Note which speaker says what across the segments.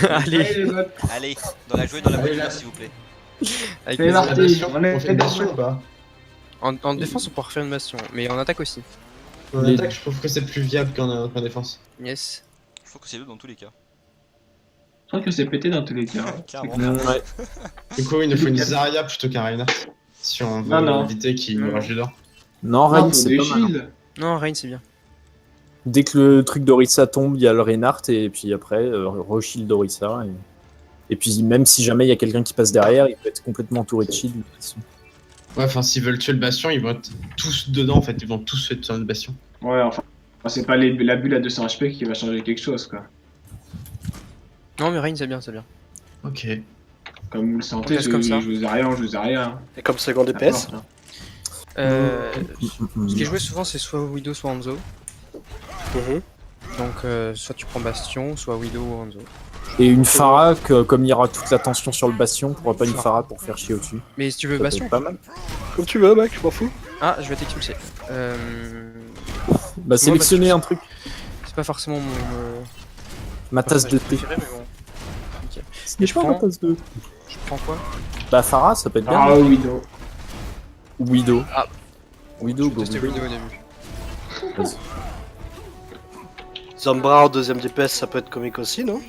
Speaker 1: Allez,
Speaker 2: les autres.
Speaker 3: Allez, dans la jouée, dans la
Speaker 2: Allez,
Speaker 3: voiture
Speaker 2: là.
Speaker 3: s'il vous plaît.
Speaker 1: avec
Speaker 2: Fais
Speaker 1: plaisir.
Speaker 2: marcher.
Speaker 4: Bastion,
Speaker 2: On est
Speaker 4: on fait une bastion ou pas?
Speaker 1: En défense, on peut refaire une bastion, mais en attaque aussi.
Speaker 4: En
Speaker 5: Les-
Speaker 4: attaque, je trouve que c'est plus viable qu'en défense.
Speaker 1: Yes.
Speaker 3: Je trouve que c'est deux dans tous les cas.
Speaker 2: Je crois que c'est pété dans tous les cas.
Speaker 3: Clairement.
Speaker 5: Ouais.
Speaker 4: Du coup, il nous faut une Zarya plutôt qu'un Reinhardt. Si on veut
Speaker 2: Non.
Speaker 4: éviter qu'il
Speaker 1: Non.
Speaker 4: rush dedans.
Speaker 5: Non,
Speaker 2: Non,
Speaker 5: Reign,
Speaker 2: faut
Speaker 5: c'est
Speaker 2: des
Speaker 5: pas mal.
Speaker 2: shields.
Speaker 1: Non, Rain, c'est bien.
Speaker 5: Dès que le truc d'Orisa tombe, il y a le Reinhardt et puis après, re-shield d'Orisa. Et puis même si jamais il y a quelqu'un qui passe derrière, il peut être complètement entouré de shield. de toute façon.
Speaker 4: Ouais, enfin, s'ils veulent tuer le bastion, ils vont être tous dedans en fait. Ils vont tous faire tuer le bastion.
Speaker 2: Ouais, enfin, c'est pas la bulle à 200 HP qui va changer quelque chose, quoi.
Speaker 1: Non, mais Rain, c'est bien, c'est bien.
Speaker 4: Ok.
Speaker 2: Comme vous le sentez,
Speaker 1: On reste comme ça.
Speaker 2: je vous ai rien, je vous ai rien.
Speaker 6: Et comme second DPS.
Speaker 2: N'importe, hein.
Speaker 1: Ce qui est joué souvent, c'est soit Widow, soit Hanzo.
Speaker 6: Mhm.
Speaker 1: Donc, soit tu prends Bastion, soit Widow ou Hanzo.
Speaker 5: Et une Pharah, comme il y aura toute la tension sur le bastion, pourra pas une Pharah pour faire chier au-dessus.
Speaker 1: Mais si tu veux
Speaker 5: Ça peut
Speaker 1: Bastion.
Speaker 5: être pas mal.
Speaker 6: Comme tu veux, mec, je m'en fous.
Speaker 1: Ah, je vais t'expulser.
Speaker 5: Bah, sélectionner un truc,
Speaker 1: C'est pas forcément mon.
Speaker 5: ma tasse de thé.
Speaker 1: préféré, mais bon. Ok.
Speaker 5: C'est
Speaker 1: je
Speaker 5: pas
Speaker 1: prends-
Speaker 5: ma tasse de
Speaker 1: Je prends quoi?
Speaker 5: Bah, Pharah, ça peut être bien.
Speaker 2: Ah, Widow.
Speaker 5: Ou Widow.
Speaker 1: Ah.
Speaker 5: Widow,
Speaker 1: Je
Speaker 5: go
Speaker 1: vais tester
Speaker 5: Widow.
Speaker 1: Widow au début.
Speaker 5: Vas-y.
Speaker 6: Zombra en deuxième DPS, ça peut être comique aussi, non?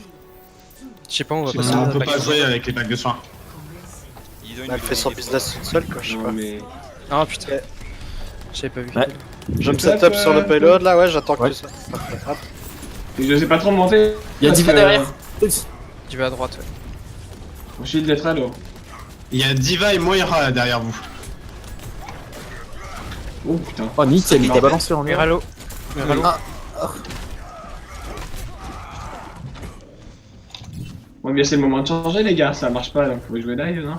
Speaker 1: Je sais pas, on va
Speaker 4: On
Speaker 1: passer à
Speaker 4: peut
Speaker 1: la
Speaker 4: pas
Speaker 1: back.
Speaker 4: jouer avec les packs de soins.
Speaker 3: Ils ont une
Speaker 6: Elle fait son business toute seule, quoi, je sais
Speaker 2: Non,
Speaker 6: pas.
Speaker 2: mais...
Speaker 1: Ah putain. J'avais pas vu.
Speaker 5: Ouais.
Speaker 6: Jump
Speaker 2: Peut-être,
Speaker 6: setup sur le payload, là, ouais, j'attends
Speaker 5: Ouais.
Speaker 6: que ça. Hop.
Speaker 2: Je sais pas trop monter.
Speaker 5: Il y a
Speaker 2: parce
Speaker 5: Diva
Speaker 2: que-
Speaker 5: derrière.
Speaker 1: Tu vas à droite, ouais.
Speaker 2: Mon shield est très lourd.
Speaker 4: Il y a Diva et Moira derrière vous.
Speaker 2: Oh putain.
Speaker 5: Oh, nickel, il t'a balancé en l'air.
Speaker 1: Miralo. Miralo.
Speaker 5: Ah.
Speaker 2: Bon, bien c'est le moment de changer, les gars. Ça marche pas, donc faut jouer live, non?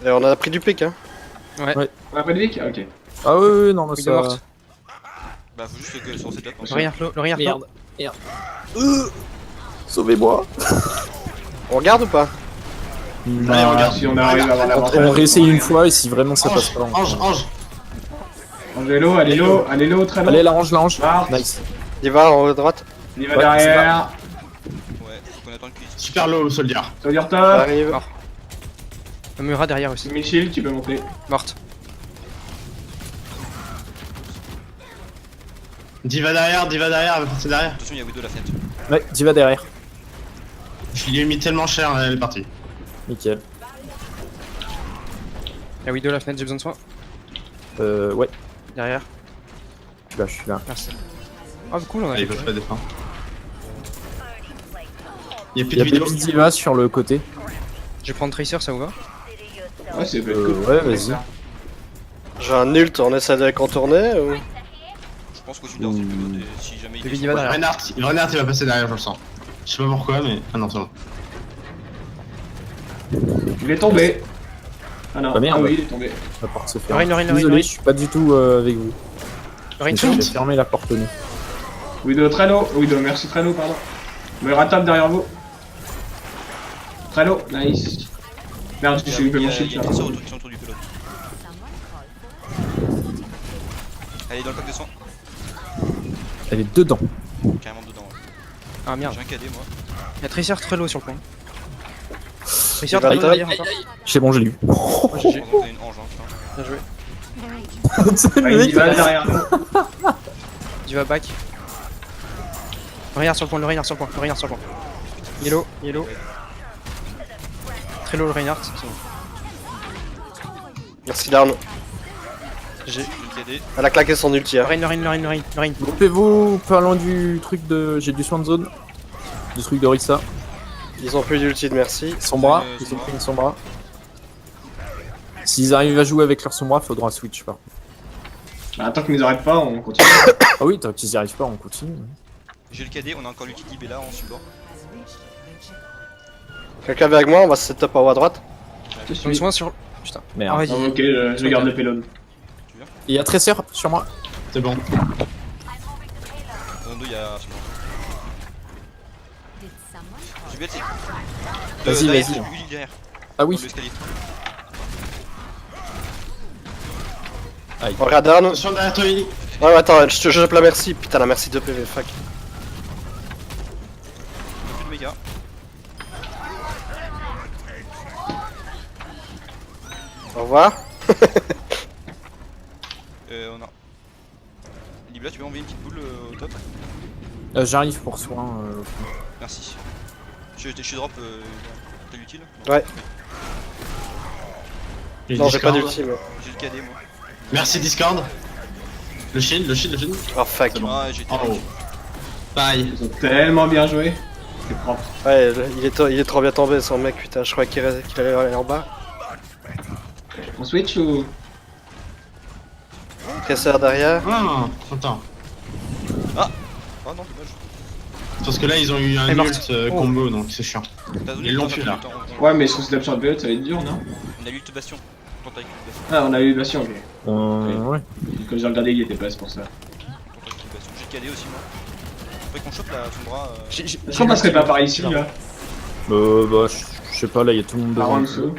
Speaker 6: Et on a pris du pic, hein.
Speaker 2: On a pas de Vic? Ah, ok.
Speaker 5: Ah oui, non, mais
Speaker 1: Widow
Speaker 5: ça...
Speaker 1: morte.
Speaker 3: Bah faut juste que son setup.
Speaker 1: Le rien flow, le rien flow.
Speaker 5: Merde. Sauvez-moi.
Speaker 6: On regarde ou pas?
Speaker 4: Allez, on regarde.
Speaker 2: Si on arrive à avoir l'avantage.
Speaker 5: On réessaye une fois et si vraiment ça passe
Speaker 4: Ange,
Speaker 5: pas, on...
Speaker 4: Ange.
Speaker 2: Angelo, allez l'eau, très low.
Speaker 5: Allez, l'arrange.
Speaker 2: Ah.
Speaker 5: Nice.
Speaker 6: Diva en haut à droite.
Speaker 2: Il va
Speaker 5: Ouais,
Speaker 2: derrière.
Speaker 3: Ouais, faut qu'on attende qu'il se
Speaker 4: Super low, soldier.
Speaker 2: Soldier top.
Speaker 6: Arrive.
Speaker 1: Mort. Mura derrière aussi.
Speaker 2: 1000 shield, tu peux monter.
Speaker 1: Morte.
Speaker 4: Diva derrière, elle va passer derrière.
Speaker 3: Attention, il y a Widow à la fenêtre.
Speaker 5: Ouais, Diva derrière.
Speaker 4: Je lui ai mis tellement cher, elle est partie.
Speaker 5: Nickel.
Speaker 1: Il y a Widow à la fenêtre, j'ai besoin de soin.
Speaker 5: Ouais,
Speaker 1: Derrière.
Speaker 5: je suis là.
Speaker 1: Merci. Ah, cool, on a
Speaker 4: Allez, ils
Speaker 1: fait.
Speaker 4: peuvent pas défendre. Il y a plus
Speaker 5: Il y
Speaker 4: de
Speaker 5: a
Speaker 4: vidéos.
Speaker 5: Baby Diva sur le côté.
Speaker 1: Je vais prendre Tracer, ça vous va?
Speaker 2: Ouais, c'est cool.
Speaker 5: Ouais, vas-y.
Speaker 6: J'ai un ult, on essaie de les contourner ou...
Speaker 3: Je pense qu'au sud c'est plus haut, et si jamais il
Speaker 1: Baby
Speaker 3: est
Speaker 1: Diva derrière.
Speaker 4: Reinhardt, il va passer derrière, je le sens. Je sais pas pourquoi, mais. Ah non, c'est bon.
Speaker 2: Il est tombé. Ah non,
Speaker 5: Bah, merde.
Speaker 2: ah oui, il est tombé.
Speaker 5: À part se faire.
Speaker 1: Lorraine, Lorraine,
Speaker 5: Désolé,
Speaker 1: Lorraine.
Speaker 5: je suis pas du tout avec vous.
Speaker 1: Lorraine,
Speaker 5: Je vais fermer la porte au nez.
Speaker 2: Widow très low. Widow, merci très low, pardon. Moira top derrière vous. Très low, nice. Merde, je suis loupé mon shield.
Speaker 3: il y a des sorts qui sont autour du pilote. Elle est dans le pack de soins.
Speaker 5: Elle est dedans.
Speaker 3: Carrément dedans. Ouais.
Speaker 1: Ah merde.
Speaker 3: J'ai un cadet moi.
Speaker 1: Il y a Tracer très low sur le point. Tracer
Speaker 6: Il va
Speaker 1: très low
Speaker 6: top.
Speaker 1: derrière encore.
Speaker 5: C'est bon, je l'ai eu.
Speaker 1: Oh, GG.
Speaker 3: Pendant que t'as une ange, hein, putain.
Speaker 1: Bien joué.
Speaker 2: Ah,
Speaker 5: Le
Speaker 2: il
Speaker 5: mec,
Speaker 2: va derrière nous.
Speaker 1: Diva back. Le Reinhardt sur le point, le Reinhardt sur le point, le Reinhardt sur le point. Yellow, yellow. Très low le Reinhardt, c'est bon.
Speaker 6: Merci down.
Speaker 1: GG.
Speaker 3: J'ai le cadet.
Speaker 6: Elle a claqué son ulti, hein.
Speaker 1: Lorraine, Lorraine, Lorraine, Lorraine, Lorraine.
Speaker 5: Groupez-vous pas loin du truc de. J'ai du soin de zone. Du truc de Rissa.
Speaker 6: Ils ont plus d'ulti de merci.
Speaker 5: Sombra.
Speaker 3: Euh,
Speaker 5: Ils ont
Speaker 3: Sombra.
Speaker 5: pris une Sombra. S'ils arrivent à jouer avec leur Sombra, faudra switch par contre.
Speaker 2: Bah, tant qu'ils nous arrêtent pas, on continue.
Speaker 5: Ah oui, tant qu'ils y arrivent pas, on continue.
Speaker 3: J'ai le cadet, on a encore l'ulti d'Ibella en support.
Speaker 6: Quelqu'un avec moi, on va se setup en haut à droite.
Speaker 2: Je
Speaker 1: Ils
Speaker 2: suis.
Speaker 1: sont sur. Putain.
Speaker 5: Merde.
Speaker 1: Ah,
Speaker 2: Ah,
Speaker 1: vas-y.
Speaker 2: ok, je garde le payload.
Speaker 5: Il y a Tracer sur moi.
Speaker 4: C'est bon.
Speaker 3: Dans le dos, il y a. J'ai bien
Speaker 5: Vas-y,
Speaker 3: derrière,
Speaker 5: vas-y.
Speaker 3: Uli derrière.
Speaker 5: Ah
Speaker 3: Dans
Speaker 5: oui.
Speaker 3: l'escalier.
Speaker 6: On regarde down.
Speaker 4: Attention derrière toi, Lily.
Speaker 6: Ouais, attends, je te jette la merci. Putain, la merci de PV, fuck.
Speaker 3: Plus de méga.
Speaker 6: Au revoir.
Speaker 3: On a. Libla, tu peux envoyer une petite boule au top?
Speaker 5: J'arrive pour soin.
Speaker 3: Merci. Je suis drop. T'as l'utile?
Speaker 6: Ouais.
Speaker 4: Les
Speaker 6: Non, j'ai pas
Speaker 4: Discord.
Speaker 6: d'ulti, mais.
Speaker 3: J'ai le KD moi.
Speaker 4: Merci Discord. Le shield.
Speaker 6: Oh fuck.
Speaker 4: C'est bon.
Speaker 3: Ah, j'ai été.
Speaker 4: Oh. Bye.
Speaker 2: Ils ont tellement bien joué. C'est propre.
Speaker 6: Ouais, il est trop bien tombé son mec, putain, je croyais qu'il allait aller en bas.
Speaker 2: On switch ou.
Speaker 6: Casseur derrière.
Speaker 4: Ah, attends.
Speaker 3: Oh non, dommage.
Speaker 4: Parce que là, ils ont eu un
Speaker 1: Elle est morte.
Speaker 4: ult combo, donc c'est chiant.
Speaker 3: T'as donné
Speaker 4: Ils
Speaker 3: le
Speaker 4: l'ont
Speaker 3: temps,
Speaker 4: plus,
Speaker 3: t'as
Speaker 4: là.
Speaker 3: donné le temps.
Speaker 2: Ouais, mais sur cette sur le BE, ça va être dur, non?
Speaker 3: On a l'ult Bastion. Tente avec l'ult Bastion.
Speaker 2: Ah, on a eu Bastion, ok.
Speaker 5: Ouais.
Speaker 2: Comme j'ai regardé, il était pas, c'est pour ça.
Speaker 3: Tente avec l'ult Bastion. J'ai le KD aussi moi. Faudrait qu'on chope la Sombra.
Speaker 2: Est-ce qu'on passerait pas par ici, là?
Speaker 5: Bah, je sais pas, là, il y a tout le monde
Speaker 2: Par
Speaker 5: devant.
Speaker 2: en dessous.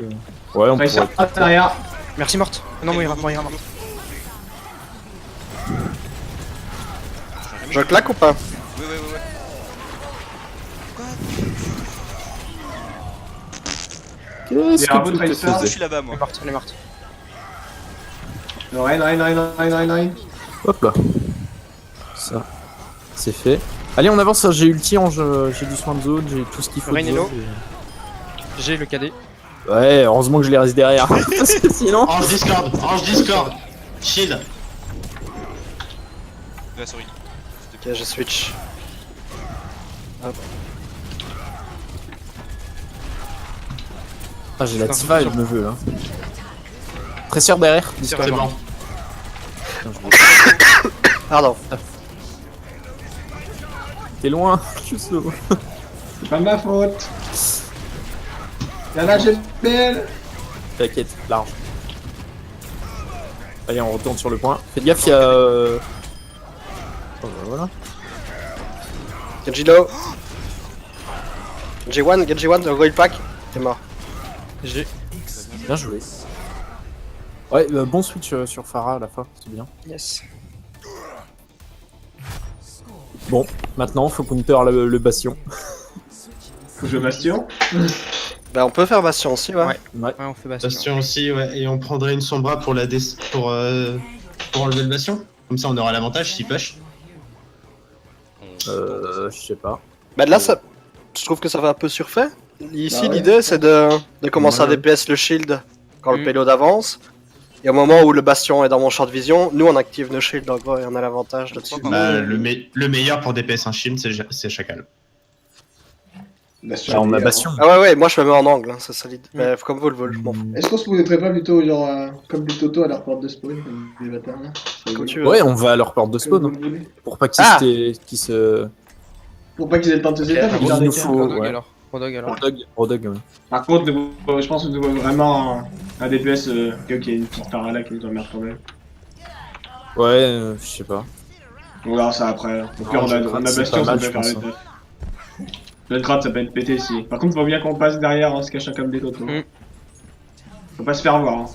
Speaker 5: Ouais, on
Speaker 2: Tracer
Speaker 5: pourrait.
Speaker 2: derrière.
Speaker 1: Merci morte. Non, Moira morte.
Speaker 6: Je claque ou pas?
Speaker 3: Ouais.
Speaker 5: Qu'est-ce
Speaker 2: Il y a un
Speaker 5: que
Speaker 2: beau
Speaker 5: tu te
Speaker 2: tracer.
Speaker 3: Je
Speaker 5: faisais?
Speaker 3: suis là-bas
Speaker 1: Elle
Speaker 3: moi.
Speaker 1: est morte, elle est morte.
Speaker 2: Rein.
Speaker 5: Hop là. Ça, c'est fait. Allez, on avance, j'ai ulti, j'ai du soin de zone, j'ai tout ce qu'il faut. de
Speaker 1: Rain et
Speaker 5: zone,
Speaker 1: Lo. J'ai le KD.
Speaker 5: Ouais, heureusement que je les reste derrière. Parce que sinon.
Speaker 4: Ange Discord. Shield.
Speaker 3: Ouais, sorry.
Speaker 6: Ok, je switch.
Speaker 5: Ah, j'ai la
Speaker 1: Putain,
Speaker 5: Tifa, elle me veut là. Presseur derrière.
Speaker 4: C'est bon.
Speaker 5: Putain, je vais-
Speaker 6: Pardon.
Speaker 5: T'es loin, je suis slow.
Speaker 2: C'est pas ma faute. Y'a la GPL.
Speaker 5: T'inquiète, large. Allez, on retourne sur le point. Faites gaffe, il y a. Oh, bah, voilà.
Speaker 6: Genji low. Genji 1, gros il pack. T'es mort.
Speaker 1: J'ai.
Speaker 5: Bien joué. Ouais, bon switch sur Pharah à la fin, c'est bien.
Speaker 1: Yes.
Speaker 5: Bon, maintenant, faut counter le Bastion.
Speaker 2: Faut jouer Bastion.
Speaker 6: Bah, on peut faire Bastion aussi, ouais.
Speaker 1: Ouais.
Speaker 5: Ouais.
Speaker 1: Ouais, on fait Bastion.
Speaker 4: Bastion aussi, ouais. Et on prendrait une Sombra pour pour enlever le Bastion. Comme ça, on aura l'avantage s'il push.
Speaker 5: Je sais pas.
Speaker 6: Bah, là, ça. Je trouve que ça va un peu surfait. Ici,
Speaker 2: Bah ouais.
Speaker 6: l'idée, c'est de commencer à
Speaker 5: Ouais.
Speaker 6: DPS le shield quand le
Speaker 1: Mm.
Speaker 6: payload avance. Et au moment où le Bastion est dans mon champ de vision, nous on active nos shields, donc ouais, on a l'avantage là-dessus.
Speaker 3: Pourquoi
Speaker 4: Bah, le meilleur pour DPS un shield, c'est Chacal.
Speaker 2: Bastion.
Speaker 5: Là, on a Bastion.
Speaker 6: Ah ouais, moi je me mets en angle, hein, c'est solide. Mais comme vous le voulez, je m'en fous.
Speaker 2: Est-ce qu'on se poserait pas plutôt, genre, comme des Toto à leur porte de spawn, comme des bâtards là?
Speaker 6: Comme tu veux.
Speaker 5: Ouais, on va à leur porte de spawn,
Speaker 2: Comme
Speaker 5: hein,
Speaker 2: vous voulez.
Speaker 5: pour pas qu'ils
Speaker 6: Ah
Speaker 5: se.
Speaker 2: Pour pas qu'ils aient le temps de se setup,
Speaker 5: il
Speaker 2: ils gardent
Speaker 5: nous
Speaker 2: les
Speaker 5: faut-
Speaker 2: cartes.
Speaker 1: Rodog
Speaker 5: ouais.
Speaker 1: alors. Rodog alors.
Speaker 5: Rodog, ouais.
Speaker 2: Par contre, je pense qu'on doit vraiment un DPS qui a une petite part là qui nous emmerde quand même.
Speaker 5: Ouais, je sais pas.
Speaker 2: On verra ça après. Au pire, on
Speaker 5: je
Speaker 2: a
Speaker 5: crains que c'est
Speaker 2: Bastion,
Speaker 5: pas
Speaker 2: ça
Speaker 5: mal,
Speaker 2: peut
Speaker 5: je
Speaker 2: faire
Speaker 5: pense,
Speaker 2: le taf. Le grade, ça peut être pété ici. Par contre, faut bien qu'on passe derrière en se cachant comme des Toto.
Speaker 1: Mm.
Speaker 2: Faut pas se faire voir. Hein.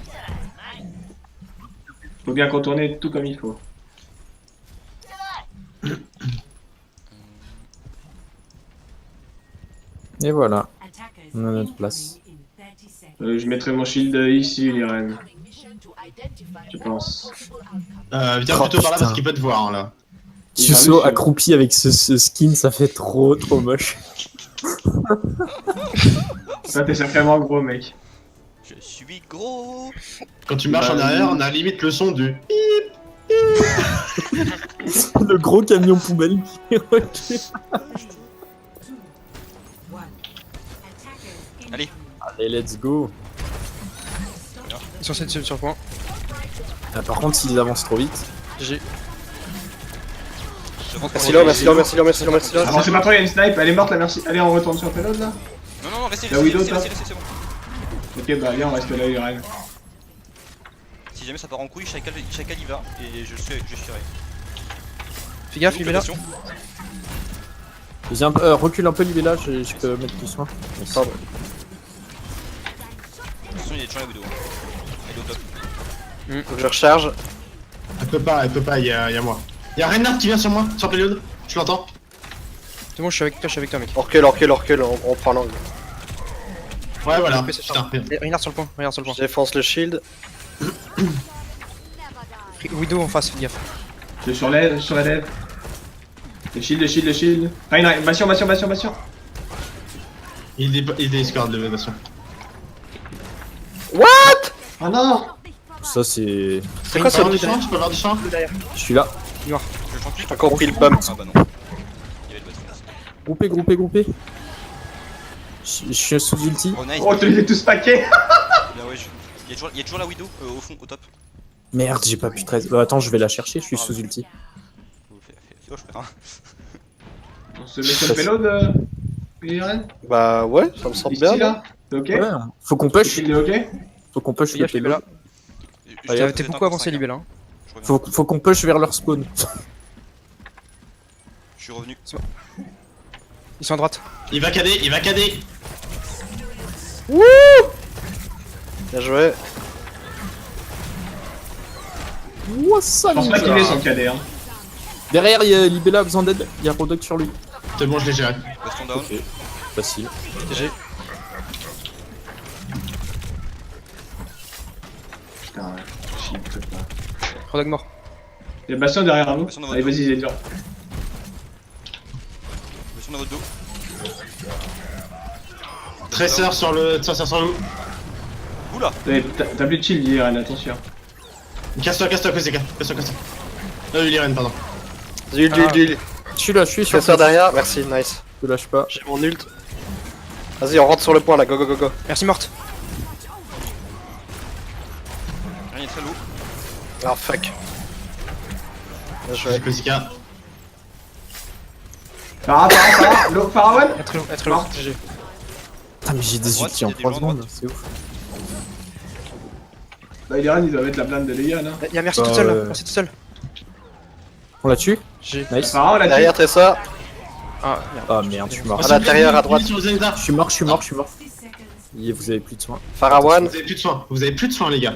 Speaker 2: Faut bien contourner tout comme il faut.
Speaker 5: Et voilà, on a notre place.
Speaker 2: Je mettrai mon shield ici, Liren. Je pense.
Speaker 4: Viens
Speaker 5: Oh,
Speaker 4: plutôt par là
Speaker 5: putain.
Speaker 4: parce qu'il peut te voir, hein, là.
Speaker 5: Suso
Speaker 2: Ah oui,
Speaker 5: accroupi avec ce skin, ça fait trop moche.
Speaker 2: Ça, t'es sacrément gros, mec.
Speaker 3: Je suis gros.
Speaker 4: Quand tu marches en
Speaker 2: Bah,
Speaker 4: arrière, on a limite le son du...
Speaker 5: Le gros camion poubelle qui recule.
Speaker 3: Allez.
Speaker 5: Allez, let's go.
Speaker 1: Ils sont 7 sur le point.
Speaker 5: Ah, par contre, s'ils avancent trop vite.
Speaker 1: J'ai.
Speaker 3: Je rentre
Speaker 6: Merci
Speaker 3: en-
Speaker 6: là, merci là, merci là, merci là, merci là.
Speaker 2: Avancez pas trop, il y a une snipe, elle est morte la merci. Allez, on retourne sur le payload là.
Speaker 3: Non, restez,
Speaker 2: La Widow,
Speaker 3: restez,
Speaker 2: top.
Speaker 3: c'est bon.
Speaker 2: Ok, bah viens, on reste là, Liren.
Speaker 3: Si jamais ça part en couille, Chacal y va et je suis Ray.
Speaker 1: Fais gaffe, il est là.
Speaker 3: Attention.
Speaker 5: Viens, recule un peu, Libella, je peux mettre du soin. Merci.
Speaker 6: Pardon.
Speaker 3: Attention, il est toujours la Widow. Elle est au top.
Speaker 6: Faut que je recharge.
Speaker 4: Elle peut pas, il y a moi. Il y a Reinhardt qui vient sur moi, sur Payload. Je l'entends.
Speaker 1: C'est bon, je suis avec toi, mec.
Speaker 6: On recule, on prend l'angle.
Speaker 4: Ouais, voilà.
Speaker 1: Fais ce
Speaker 4: Putain, merde.
Speaker 1: Reinhardt sur le point, Reinhardt sur le point.
Speaker 6: Je défonce le shield.
Speaker 1: Widow en face, fais gaffe.
Speaker 2: Je sur la lèvre. Le shield. Rein, bastion.
Speaker 4: Il déscorde le bastion.
Speaker 6: What?
Speaker 2: Oh non!
Speaker 5: Ça, c'est.
Speaker 6: C'est quoi
Speaker 4: Je peux
Speaker 6: ça?
Speaker 4: avoir du champ, je peux avoir du champ.
Speaker 5: Je suis là.
Speaker 3: Je sens plus.
Speaker 6: J'ai compris le bump.
Speaker 3: Ah bah non. Il y avait le bastion.
Speaker 5: Groupé. Je suis sous ulti.
Speaker 3: Oh nice.
Speaker 2: Oh, tu les as tous paquets!
Speaker 3: Bah ouais, il y a toujours la Widow au fond, au top.
Speaker 5: Merde, j'ai pas pu 13. Attends, je vais la chercher, je suis sous ulti.
Speaker 3: Fais gauche, frère.
Speaker 2: On se met sur le payload, Irene?
Speaker 6: Bah ouais, ça me semble bien.
Speaker 2: Ici là? T'es ok?
Speaker 5: Ouais, faut qu'on
Speaker 2: Le
Speaker 5: push.
Speaker 2: shield est ok?
Speaker 5: Faut qu'on push
Speaker 1: Fais
Speaker 5: le
Speaker 1: gaffe, Libella.
Speaker 5: payload.
Speaker 1: T'es beaucoup avancé, Libella. Hein.
Speaker 5: Faut qu'on push vers leur spawn.
Speaker 3: Je suis revenu.
Speaker 1: Ils sont à droite.
Speaker 4: Il va cader.
Speaker 6: Bien joué.
Speaker 5: Ouah, ça
Speaker 2: Je pense pas qu'il est son cadet, hein.
Speaker 5: Derrière, il y a Libella besoin d'aide. Il y a Rodok sur lui.
Speaker 4: C'est bon, je l'ai géré.
Speaker 3: Bastion down.
Speaker 5: Ok. Facile.
Speaker 2: Putain, shield, putain.
Speaker 1: Rodog mort.
Speaker 2: Il y a Bastion derrière vous.
Speaker 3: Bastion dans votre
Speaker 2: Allez,
Speaker 3: dos.
Speaker 2: vas-y, Zedure.
Speaker 3: Bastion dans votre dos.
Speaker 4: Tresseur sur le loup.
Speaker 3: Oula.
Speaker 2: T'as plus de shield, Irene, attention.
Speaker 4: Casse-toi, Kozeka. Casse-toi. Liren, pardon.
Speaker 6: Zul.
Speaker 5: Je suis là, je suis sur
Speaker 6: Tresseur derrière, merci, nice.
Speaker 5: Je lâche pas.
Speaker 6: J'ai mon ult. Vas-y, on rentre sur le point là, go.
Speaker 1: Merci, morte.
Speaker 3: Rien est très lourd.
Speaker 6: Ah fuck. Bien joué.
Speaker 4: J'ai Kozeka.
Speaker 2: Pharaon?
Speaker 1: Être lourd.
Speaker 2: Mort.
Speaker 1: GG.
Speaker 5: Putain, mais j'ai des
Speaker 3: Droite,
Speaker 5: ultis
Speaker 3: il y
Speaker 5: en
Speaker 3: a des
Speaker 5: 3
Speaker 3: gens à
Speaker 5: secondes,
Speaker 3: droite.
Speaker 5: c'est ouf.
Speaker 2: Bah, Irene, il doit mettre la blinde de dégâts, là.
Speaker 1: Y'a Merci
Speaker 5: Bah,
Speaker 1: toute seule,
Speaker 5: ouais.
Speaker 1: Merci toute seule.
Speaker 5: On la tue
Speaker 1: J'ai.
Speaker 5: Nice.
Speaker 2: Pharaon, là-dessus.
Speaker 6: Derrière Tresseur.
Speaker 1: Ah, merde.
Speaker 5: Ah merde, je suis mort.
Speaker 6: À l'intérieur, à droite.
Speaker 4: Sur le Zenithar.
Speaker 5: Je suis mort. Vous avez plus de soins.
Speaker 6: Pharaon.
Speaker 4: Vous avez plus de soins, les gars.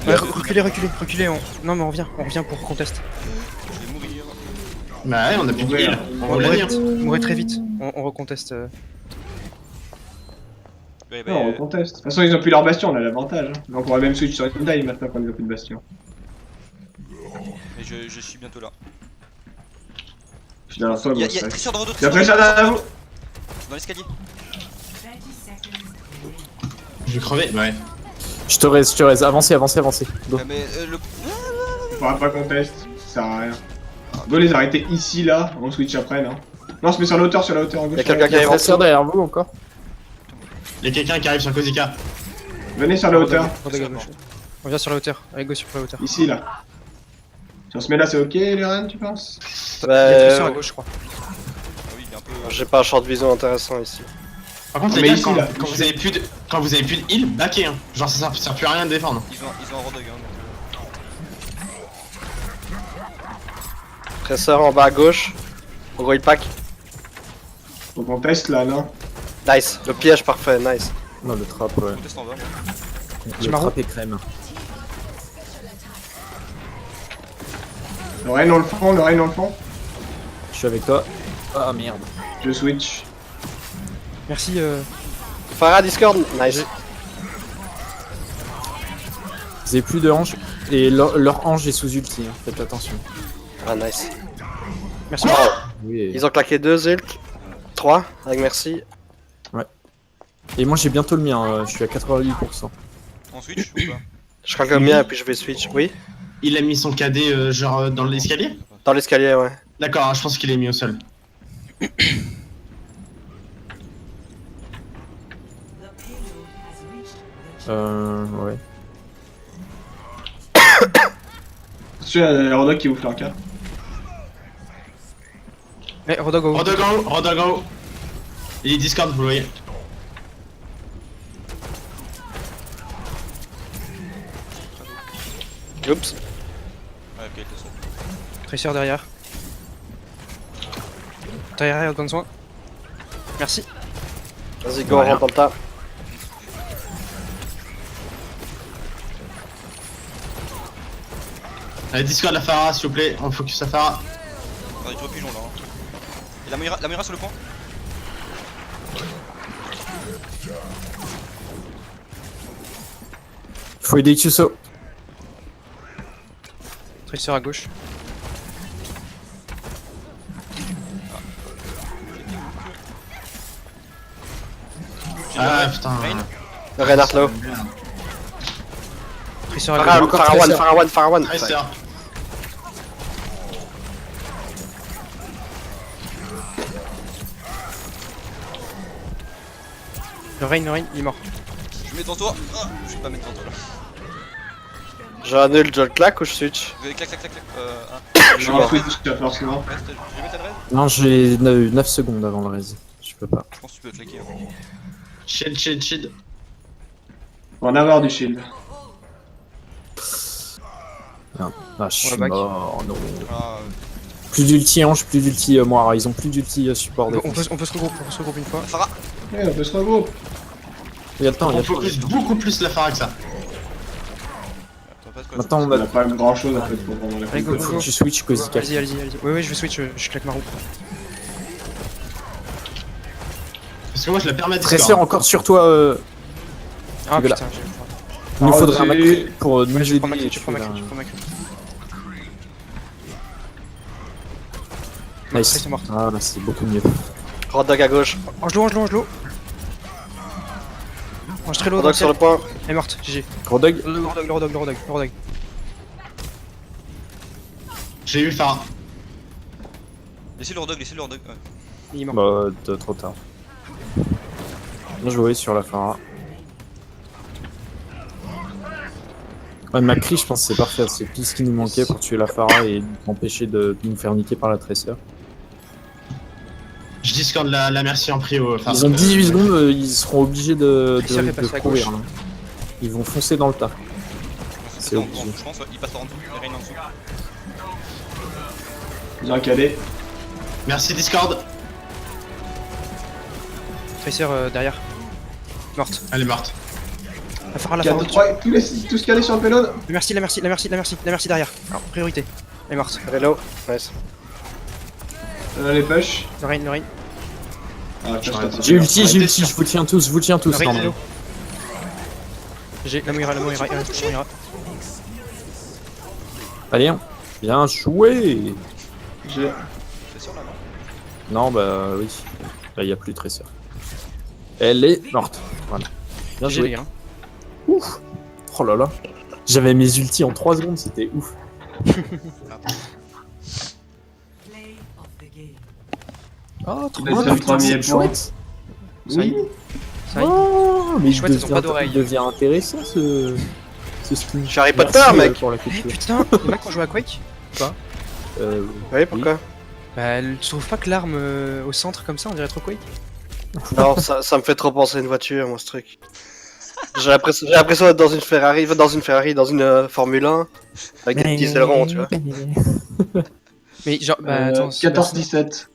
Speaker 1: Ouais, reculez. Non, mais on revient pour contest.
Speaker 3: Je vais mourir.
Speaker 4: Bah ouais, on a plus de heal.
Speaker 1: On
Speaker 4: On l'a dit. hein.
Speaker 1: mourrait très vite. On reconteste.
Speaker 3: Ouais,
Speaker 2: Non, on conteste. De toute façon, ils ont plus leur bastion, on a l'avantage. Hein. Donc, on va même switch sur une die maintenant qu'on a plus de bastion.
Speaker 3: Et je suis bientôt là.
Speaker 2: Je suis derrière toi,
Speaker 3: Il y a
Speaker 2: bon, ça.
Speaker 3: Tresseur dans votre dos.
Speaker 2: Il y a Tresseur derrière vous.
Speaker 3: Dans l'escalier.
Speaker 4: Je vais crever. Ouais.
Speaker 5: Je te reste. Avancez. Go.
Speaker 3: Mais le.
Speaker 2: On pourra pas contest, ça sert à rien. Go les arrêter ici, là, on switch après, non? Non, on se met sur la hauteur, en gauche.
Speaker 6: Y'a quelqu'un qui arrive en
Speaker 5: Tresseur
Speaker 6: dessous.
Speaker 5: derrière vous encore.
Speaker 4: Il y a quelqu'un qui arrive sur Kozeka.
Speaker 2: Venez sur la hauteur,
Speaker 1: Rodog à gauche. On vient sur la hauteur. Allez, go sur la hauteur.
Speaker 2: ici, là. Si on se met là, c'est ok, Liren, tu penses?
Speaker 1: Il y a Tresseur à
Speaker 6: Bah,
Speaker 1: gauche, je crois.
Speaker 3: Ah oui, il est un peu.
Speaker 6: j'ai pas un short vision intéressant ici.
Speaker 4: Par contre,
Speaker 2: Mais
Speaker 4: les gars,
Speaker 2: ici, là.
Speaker 4: quand vous avez plus de heal, backez. Hein. Genre, ça sert plus à rien de défendre.
Speaker 3: Ils ont un Rodog. Hein,
Speaker 6: Tresseur en bas à gauche. Gros il pack.
Speaker 2: Faut qu'on teste là, non?
Speaker 6: Nice. Le piège parfait, nice.
Speaker 5: Non, le trap, ouais.
Speaker 3: contest en bas.
Speaker 5: Le
Speaker 1: marre.
Speaker 5: trap est crème.
Speaker 2: Le Rein dans le fond,
Speaker 5: Je suis avec toi. Ah merde.
Speaker 2: Je switch.
Speaker 1: Merci.
Speaker 6: Farah Discord, nice.
Speaker 5: Vous avez plus de hanches. Et leur hanche est sous ulti, hein. Faites attention.
Speaker 6: Ah nice.
Speaker 1: Merci.
Speaker 5: Oui.
Speaker 6: Ils ont claqué 2 ult. 3 avec merci.
Speaker 5: Et moi j'ai bientôt le mien, je suis à 88%.
Speaker 3: En switch ou pas?
Speaker 6: Je claque le mien et puis je vais switch. Oui.
Speaker 4: Il a mis son cadet genre dans l'escalier.
Speaker 6: Dans l'escalier, ouais.
Speaker 4: D'accord, je pense qu'il est mis au sol.
Speaker 5: Ouais.
Speaker 2: Attention, il y a le Rodog qui vous flanque. Hein.
Speaker 1: Eh, Rodog au haut.
Speaker 4: Rodog en haut. Il est Discord, vous le voyez.
Speaker 6: Oups.
Speaker 3: Ouais, ok, t'es sûr.
Speaker 1: Tresseur derrière. Derrière, bonne soin. Merci.
Speaker 6: Vas-y, go, on rentre dans le tas.
Speaker 4: Allez, Discord la Farah, s'il vous plaît. On focus la Farah.
Speaker 3: On a des pigeons là. Hein. Et la Moira sur le point.
Speaker 5: faut aider Kyuso.
Speaker 1: Tracer à gauche.
Speaker 4: Ah putain.
Speaker 6: Reinhardt low.
Speaker 1: Tracer à gauche.
Speaker 6: Pharaon.
Speaker 4: Tracer.
Speaker 1: Le Rain, il est mort.
Speaker 3: Je mets devant toi. Ah, je vais pas mettre devant toi là.
Speaker 6: J'annule, je le claque ou je switch?
Speaker 3: Clac.
Speaker 2: Je suis en Twitch, tu vas falloir sinon.
Speaker 3: Reste, je vais mettre ta raise.
Speaker 5: Non, j'ai 9 secondes avant le raise. Je peux pas.
Speaker 3: Je pense que tu peux claquer. Hein.
Speaker 4: Shield.
Speaker 2: On va en avoir du shield.
Speaker 5: Ah, je suis
Speaker 1: back.
Speaker 5: mort, non.
Speaker 3: Ah,
Speaker 5: Plus d'ulti Ange, plus d'ulti Moira. Ils ont plus d'ulti support
Speaker 1: On
Speaker 5: défense.
Speaker 1: peut se regrouper une fois.
Speaker 3: Pharah.
Speaker 2: Ouais, on peut se regrouper.
Speaker 5: Il y a le temps, il y a
Speaker 4: On
Speaker 5: le temps.
Speaker 4: focus beaucoup plus la Pharah que ça.
Speaker 3: T'as pas de quoi.
Speaker 5: Maintenant, on
Speaker 2: On a
Speaker 5: a...
Speaker 2: pas grand chose en fait pour prendre la
Speaker 1: Allez, go,
Speaker 2: fight.
Speaker 1: go, go.
Speaker 5: Tu switch Kozika.
Speaker 1: Allez. Ouais, je vais switch, je claque ma roue.
Speaker 4: Parce que moi je la permets à
Speaker 5: Tracer
Speaker 4: Discord.
Speaker 5: encore sur toi.
Speaker 1: Ah
Speaker 5: Voilà.
Speaker 1: putain,
Speaker 5: Il nous
Speaker 2: Ah,
Speaker 5: faudra un
Speaker 2: c'est-
Speaker 5: Macri pour nous
Speaker 1: ouais, je prends ma
Speaker 5: aider.
Speaker 1: clé, je prends ma
Speaker 5: tu
Speaker 1: clé,
Speaker 5: vois.
Speaker 1: je prends ma clé.
Speaker 5: Nice.
Speaker 1: Ils sont morts.
Speaker 5: Ah là, c'est beaucoup mieux.
Speaker 6: Hot dog à gauche.
Speaker 1: Angelot. Ange très low,
Speaker 6: Hot dog sur le point.
Speaker 1: elle est morte, GG.
Speaker 5: Gros dog.
Speaker 1: Le rodog.
Speaker 4: J'ai eu Pharah.
Speaker 3: Laissez le hors dog. Ouais.
Speaker 1: Il est mort.
Speaker 5: Bah, trop tard. Bien joué sur la Pharah. Ouais, Macri, je pense que c'est parfait. C'est tout ce qui nous manquait pour tuer la Pharah et empêcher de nous faire niquer par la Tracer.
Speaker 4: Je discorde la merci en prio. Pharah.
Speaker 5: Ils ont 18 secondes, ils seront obligés de
Speaker 1: Tracer fait passer à
Speaker 5: courir.
Speaker 1: gauche.
Speaker 5: Là. Ils vont foncer dans le tas.
Speaker 3: C'est en dessous,
Speaker 5: obligé.
Speaker 3: je pense. Ouais. Il passe en dessous. Il règne en dessous.
Speaker 2: Bien calé.
Speaker 4: Merci Discord.
Speaker 1: Tracer derrière. Morte.
Speaker 4: Elle est morte.
Speaker 1: La Pharah.
Speaker 2: 4, 3, tout ce calé sur le payload.
Speaker 1: La merci derrière. Alors, priorité. Elle est morte.
Speaker 6: Reload. Nice.
Speaker 2: Les push.
Speaker 1: Le Rain.
Speaker 2: Ah, putain, je
Speaker 5: J'ai ulti,
Speaker 4: Arrêtez,
Speaker 5: je vous tiens tous,
Speaker 1: Le Rain,
Speaker 5: pardon.
Speaker 1: hello. J'ai la Moira.
Speaker 5: Allez, hein. Bien joué.
Speaker 2: J'ai.
Speaker 3: C'est sûr là, non?
Speaker 5: Non, bah oui. Là, il n'y a plus de Tracer. Elle est morte. Voilà. Bien
Speaker 1: GG les
Speaker 5: joué.
Speaker 1: gars.
Speaker 5: Ouf. Oh là là. J'avais mes ultis en 3 secondes, c'était ouf. Oh, trop
Speaker 2: Laisse
Speaker 5: bien,
Speaker 2: le
Speaker 5: putain,
Speaker 2: premier
Speaker 5: c'est
Speaker 2: point.
Speaker 5: chouette.
Speaker 2: Oui.
Speaker 1: Ça y est.
Speaker 5: Oh, mais
Speaker 1: Chouette, ils ont pas d'oreilles.
Speaker 5: il devient intéressant ce skin.
Speaker 6: Je suis Harry Potter,
Speaker 5: Merci,
Speaker 6: mec.
Speaker 5: pour la
Speaker 1: Eh
Speaker 5: culture.
Speaker 1: putain, les mecs ont joué à Quake.
Speaker 6: Oui, pourquoi?
Speaker 1: Bah, tu trouves pas que l'arme au centre comme ça, on dirait trop Quake?
Speaker 6: Non, ça me fait trop penser à une voiture, moi, ce truc. J'ai l'impression d'être dans une Ferrari, dans une Formule 1, avec des petits ailerons, tu vois.
Speaker 1: Mais genre, bah attends,
Speaker 2: 14-17.